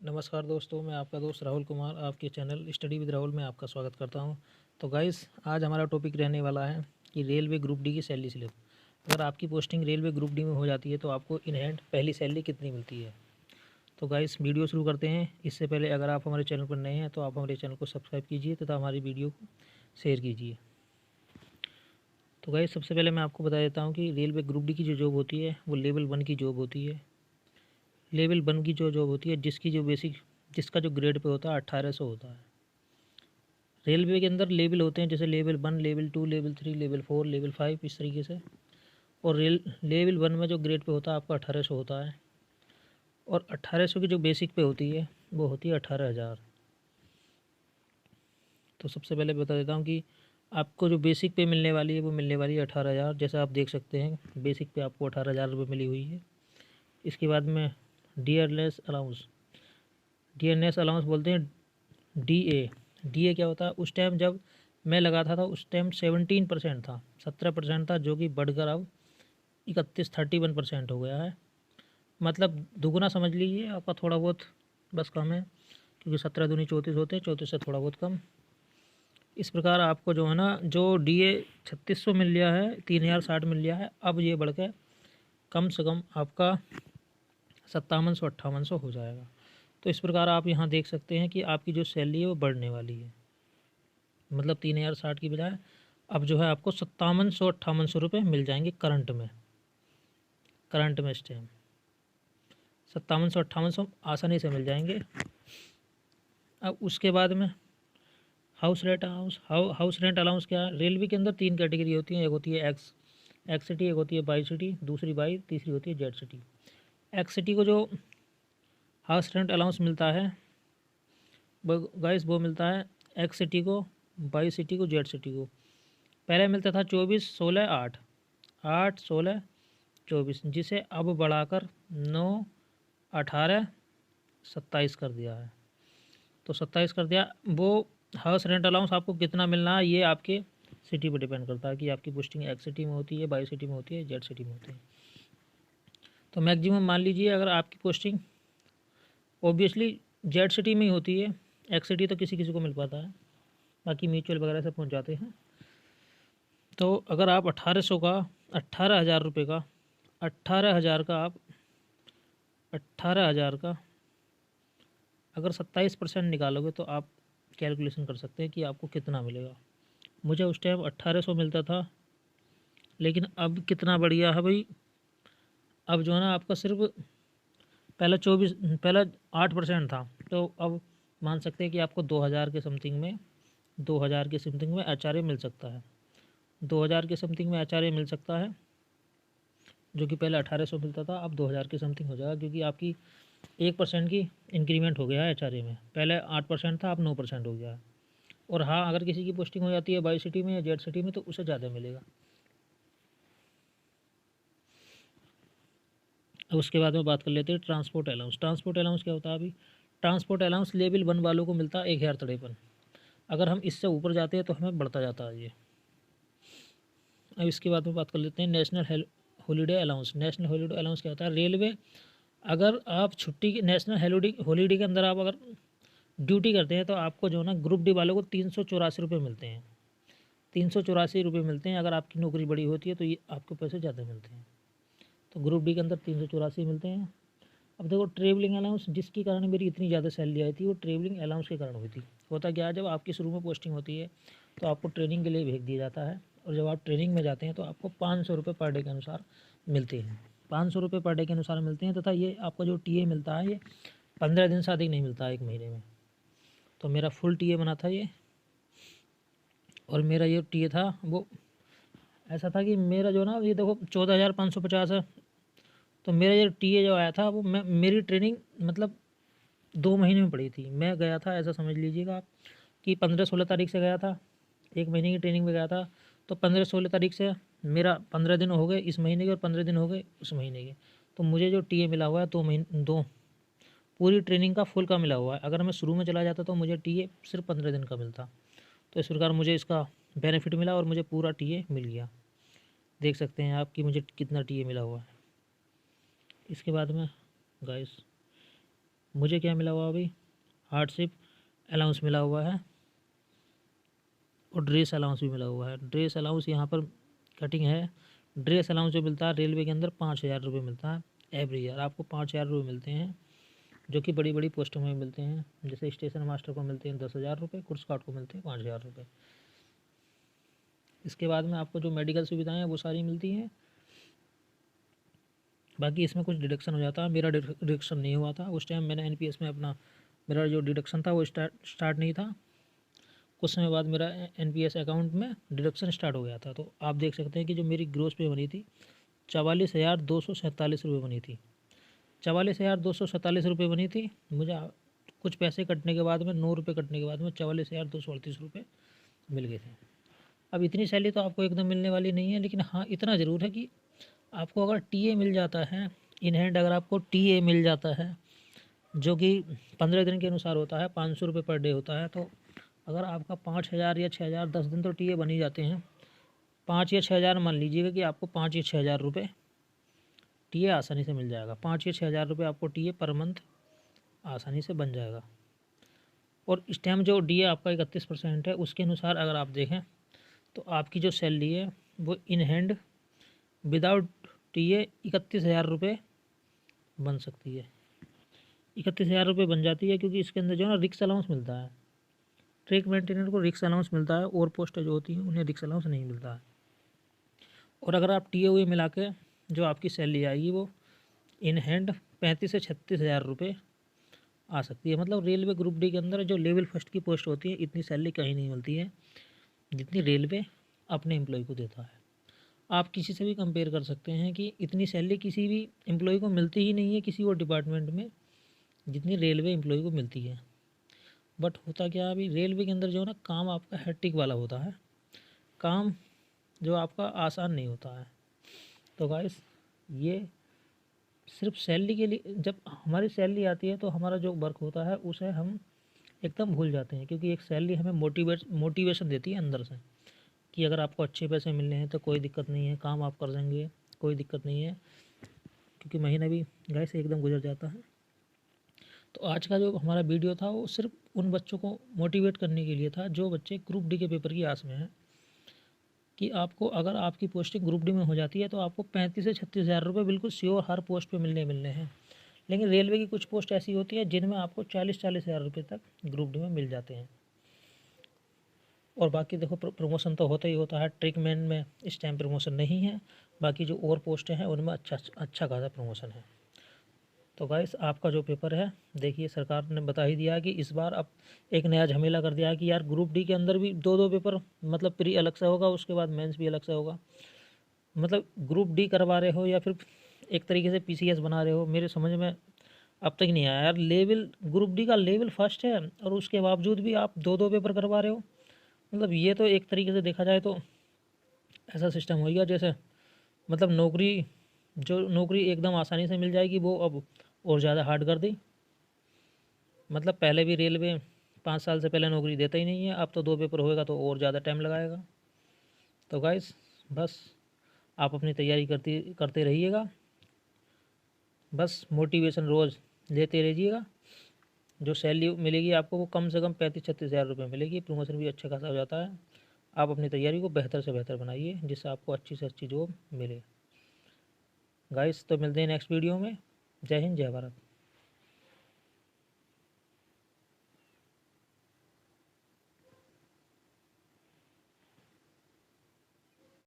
नमस्कार दोस्तों, मैं आपका दोस्त राहुल कुमार आपके चैनल स्टडी विद राहुल में आपका स्वागत करता हूं। तो गाइस, आज हमारा टॉपिक रहने वाला है कि रेलवे ग्रुप डी की सैलरी स्लिप। अगर आपकी पोस्टिंग रेलवे ग्रुप डी में हो जाती है तो आपको इन हैंड पहली सैलरी कितनी मिलती है। तो गाइस, वीडियो शुरू करते हैं। इससे पहले अगर आप हमारे चैनल पर नए हैं तो आप हमारे चैनल को सब्सक्राइब कीजिए तथा हमारी वीडियो को शेयर कीजिए। तो गाइस, सबसे पहले मैं आपको बता देता हूँ कि रेलवे ग्रुप डी की जो जॉब होती है वो लेवल 1 की जॉब होती है। लेवल 1 की जो जॉब होती है जिसका जो ग्रेड पे होता है 1800 होता है। रेलवे के अंदर लेवल होते हैं, जैसे level 1, level 2, level 3, level 4, level 5, इस तरीके से। और लेवल 1 में जो ग्रेड पे होता है आपका 1800 होता है। और 1800 की जो बेसिक पे होती है वो होती है 18,000। तो सबसे पहले बता देता हूँ कि आपको जो बेसिक पे मिलने वाली है वो मिलने वाली है 18,000। जैसा आप देख सकते हैं, बेसिक पे आपको 18,000 रुपये मिली हुई है। इसके बाद में डियरनेस अलाउंस डियरनेस अलाउंस बोलते हैं डीए। डीए क्या होता है? उस टाइम जब मैं लगाता था उस टाइम 17% था, 17% था, जो कि बढ़कर अब 31-31% हो गया है। मतलब दुगुना समझ लीजिए। आपका थोड़ा बहुत बस कम है, क्योंकि 17 दूनी 34 होते हैं, 34 से थोड़ा बहुत कम। इस प्रकार आपको जो है ना, जो डीए 3600 मिल गया है, 3060 मिल गया है, अब ये बढ़ के कम से कम आपका 5700-5800 हो जाएगा। तो इस प्रकार आप यहाँ देख सकते हैं कि आपकी जो सैलरी है वो बढ़ने वाली है। मतलब 3060 की बजाय अब जो है आपको 5700-5800 रुपये मिल जाएंगे करंट में इस टाइम 5700-5800 आसानी से मिल जाएंगे। अब उसके बाद में हाउस रेंट अलाउंस क्या है? रेलवे के अंदर 3 कैटेगरी होती हैं। एक होती है एक्स सिटी, एक होती है बाई सिटी, दूसरी बाई, तीसरी होती है जेड सिटी। एक्स सिटी को जो हाउस रेंट अलाउंस मिलता है वो मिलता है एक्स सिटी को, बाई सिटी को, जेड सिटी को। पहले मिलता था 24-16-8, 8-16-24, जिसे अब बढ़ाकर 9-18-27 कर दिया है। तो 27 कर दिया। वो हाउस रेंट अलाउंस आपको कितना मिलना है ये आपके सिटी पर डिपेंड करता है कि आपकी पोस्टिंग एक्स सिटी में होती है, बाई सिटी में होती है, जेड सिटी में होती है। तो मैक्सिमम मान लीजिए अगर आपकी पोस्टिंग ओबियसली जेड सिटी में ही होती है, एक्स सिटी तो किसी किसी को मिल पाता है, बाकी म्यूचुअल वगैरह से पहुंच जाते हैं। तो अगर आप 1800 का 18,000 रुपये का 18,000 का आप 18,000 का अगर 27% निकालोगे तो आप कैलकुलेशन कर सकते हैं कि आपको कितना मिलेगा। मुझे उस टाइम 1800 मिलता था, लेकिन अब कितना बढ़िया है भाई। अब जो है ना आपका सिर्फ पहला 8% था, तो अब मान सकते हैं कि आपको 2000 के समथिंग में एचआरए मिल सकता है। 2000 के समथिंग में एचआरए मिल सकता है, जो कि पहले 1800 मिलता था, अब 2000 के समथिंग हो जाएगा, क्योंकि आपकी 1% की इंक्रीमेंट हो गया है एचआरए में। पहले 8% था, अब 9% हो गया है। और हाँ, अगर किसी की पोस्टिंग हो जाती है बाई सिटी में या जेड सिटी में तो उसे ज़्यादा मिलेगा। अब उसके बाद में बात कर लेते हैं ट्रांसपोर्ट अलाउंस। ट्रांसपोर्ट अलाउंस क्या होता है? अभी ट्रांसपोर्ट अलाउंस लेवल 1 वालों को मिलता है 1053। अगर हम इससे ऊपर जाते हैं तो हमें बढ़ता जाता है ये। अब इसके बाद में बात कर लेते हैं national holiday allowance. National holiday allowance क्या होता है? रेलवे, अगर आप छुट्टी के नेशनल हॉलीडे के अंदर आप अगर ड्यूटी करते हैं तो आपको जो है ना ग्रुप डी वालों को 384 रुपये मिलते हैं। 384 रुपये मिलते हैं। अगर आपकी नौकरी बड़ी होती है तो ये आपको पैसे ज़्यादा मिलते हैं। तो ग्रुप डी के अंदर 384 मिलते हैं। अब देखो, ट्रेवलिंग अलाउंस जिसके कारण मेरी इतनी ज़्यादा सैलरी आई थी वो ट्रेवलिंग अलाउंस के कारण हुई थी। होता क्या है, जब आपकी शुरू में पोस्टिंग होती है तो आपको ट्रेनिंग के लिए भेज दिया जाता है, और जब आप ट्रेनिंग में जाते हैं तो आपको 500 रुपये पर डे के अनुसार मिलते हैं। 500 रुपये पर डे के अनुसार मिलते हैं, तथा ये आपका जो टीए मिलता है ये 15 दिन से अधिक नहीं मिलता है, 1 महीने में। तो मेरा फुल टीए बना था ये, और मेरा ये टीए था वो ऐसा था कि मेरा जो ना, ये देखो 14,550 है। तो मेरा जो टीए जो आया था वो मेरी ट्रेनिंग मतलब 2 महीने में पड़ी थी। मैं गया था, ऐसा समझ लीजिएगा आप कि 15-16 तारीख से गया था, 1 महीने की ट्रेनिंग में गया था। तो 15-16 तारीख से मेरा 15 दिन हो गए इस महीने के और 15 दिन हो गए उस महीने के। तो मुझे जो टीए मिला हुआ है 2 महीने, दो पूरी ट्रेनिंग का फुल का मिला हुआ है। अगर मैं शुरू में चला जाता तो मुझे टीए सिर्फ 15 दिन का मिलता। तो इस प्रकार मुझे इसका बेनिफिट मिला और मुझे पूरा टीए मिल गया। देख सकते हैं आप कि मुझे कितना टीए मिला हुआ है। इसके बाद में गाइस, मुझे क्या मिला हुआ अभी, हार्डशिप अलाउंस मिला हुआ है और ड्रेस अलाउंस भी मिला हुआ है। ड्रेस अलाउंस यहाँ पर कटिंग है। ड्रेस अलाउंस जो मिलता है रेलवे के अंदर 5,000 रुपये मिलता है एवरी ईयर। आपको 5,000 रुपये मिलते हैं, जो कि बड़ी बड़ी पोस्टों में मिलते हैं। जैसे स्टेशन मास्टर को मिलते हैं 10,000 रुपये, कुर्स गार्ड को मिलते हैं 5,000 रुपये। इसके बाद में आपको जो मेडिकल सुविधाएं हैं वो सारी मिलती हैं। बाकी इसमें कुछ डिडक्शन हो जाता है, मेरा डिडक्शन नहीं हुआ था उस टाइम। मैंने एनपीएस में अपना, मेरा जो डिडक्शन था वो स्टार्ट नहीं था। कुछ समय बाद मेरा एनपीएस अकाउंट में डिडक्शन स्टार्ट हो गया था। तो आप देख सकते हैं कि जो मेरी ग्रोस पे बनी थी 44,247 रुपये बनी थी। 44,247 रुपये बनी थी। मुझे कुछ पैसे कटने के बाद में 9 रुपये कटने के बाद में 44,238 रुपये मिल गए थे। अब इतनी सैलरी तो आपको एकदम मिलने वाली नहीं है, लेकिन हाँ इतना ज़रूर है कि आपको अगर टीए मिल जाता है इन हैंड, अगर आपको टीए मिल जाता है जो कि 15 दिन के अनुसार होता है, 500 रुपये पर डे होता है, तो अगर आपका 5,000 या 6,000 10 दिन तो टीए बन ही जाते हैं। 5 या 6,000 मान लीजिएगा कि आपको 5 या 6,000 रुपये टीए आसानी से मिल जाएगा। 5 या 6,000 रुपये आपको टीए पर मंथ आसानी से बन जाएगा। और इस टाइम जो डीए आपका 31% है, उसके अनुसार अगर आप देखें तो आपकी जो सैलरी है वो इन हैंड विदाउट टीए 31,000 रुपये बन सकती है। 31,000 रुपये बन जाती है, क्योंकि इसके अंदर जो है ना रिक्स अलाउंस मिलता है। ट्रैक मेंटेनेंस को रिक्स अलाउंस मिलता है, और पोस्टें जो होती हैं उन्हें रिक्स अलाउंस नहीं मिलता है। और अगर आप टीए हुए मिला के जो आपकी सैलरी आएगी वो इन हैंड 35 से 36,000 रुपये आ सकती है। मतलब रेलवे ग्रुप डी के अंदर जो लेवल फर्स्ट की पोस्ट होती है इतनी सैलरी कहीं नहीं मिलती है जितनी रेलवे अपने एम्प्लॉय को देता है। आप किसी से भी कंपेयर कर सकते हैं कि इतनी सैलरी किसी भी एम्प्लॉय को मिलती ही नहीं है किसी और डिपार्टमेंट में जितनी रेलवे एम्प्लॉय को मिलती है। बट होता क्या है, अभी रेलवे के अंदर जो है ना काम आपका हैट्रिक वाला होता है, काम जो आपका आसान नहीं होता है। तो गाइस ये सिर्फ सैलरी के लिए, जब हमारी सैलरी आती है तो हमारा जो वर्क होता है उसे हम एकदम भूल जाते हैं, क्योंकि एक सैलरी हमें मोटिवेशन देती है अंदर से कि अगर आपको अच्छे पैसे मिलने हैं तो कोई दिक्कत नहीं है, काम आप कर देंगे, कोई दिक्कत नहीं है, क्योंकि महीना भी गाइस एकदम गुजर जाता है। तो आज का जो हमारा वीडियो था वो सिर्फ उन बच्चों को मोटिवेट करने के लिए था जो बच्चे ग्रुप डी के पेपर की आस में हैं, कि आपको अगर आपकी पोस्टिंग ग्रुप डी में हो जाती है तो आपको 35 से 36,000 रुपये बिल्कुल श्योर हर पोस्ट पे मिलने हैं। लेकिन रेलवे की कुछ पोस्ट ऐसी होती है जिनमें आपको 40,000 रुपये तक ग्रुप डी में मिल जाते हैं। और बाकी देखो प्रमोशन तो होता ही होता है। ट्रिकमैन में इस टाइम प्रमोशन नहीं है, बाकी जो और पोस्टें हैं उनमें अच्छा खासा प्रमोशन है। तो गाइस आपका जो पेपर है, देखिए सरकार ने बता ही दिया है कि इस बार अब एक नया झमेला कर दिया है कि यार ग्रुप डी के अंदर भी दो पेपर, मतलब प्री अलग से होगा, उसके बाद मेंस भी अलग से होगा। मतलब ग्रुप डी करवा रहे हो या फिर एक तरीके से पीसीएस बना रहे हो, मेरे समझ में अब तक नहीं आया यार। लेवल ग्रुप डी का लेवल फर्स्ट है और उसके बावजूद भी आप दो पेपर करवा रहे हो। मतलब ये तो एक तरीके से देखा जाए तो ऐसा सिस्टम हो गया जैसे, मतलब नौकरी एकदम आसानी से मिल जाएगी वो अब और ज़्यादा हार्ड कर दी। मतलब पहले भी रेलवे 5 साल से पहले नौकरी देता ही नहीं है, अब तो 2 पेपर होएगा तो और ज़्यादा टाइम लगाएगा। तो गाइस बस आप अपनी तैयारी करते रहिएगा, बस मोटिवेशन रोज़ लेते रहिएगा। जो सैलरी मिलेगी आपको वो कम से कम 35-36 हज़ार रुपये मिलेगी, प्रमोशन भी अच्छा खासा हो जाता है। आप अपनी तैयारी को बेहतर से बेहतर बनाइए जिससे आपको अच्छी से अच्छी जॉब मिले। गाइस तो मिलते हैं नेक्स्ट वीडियो में। जय हिंद, जय भारत।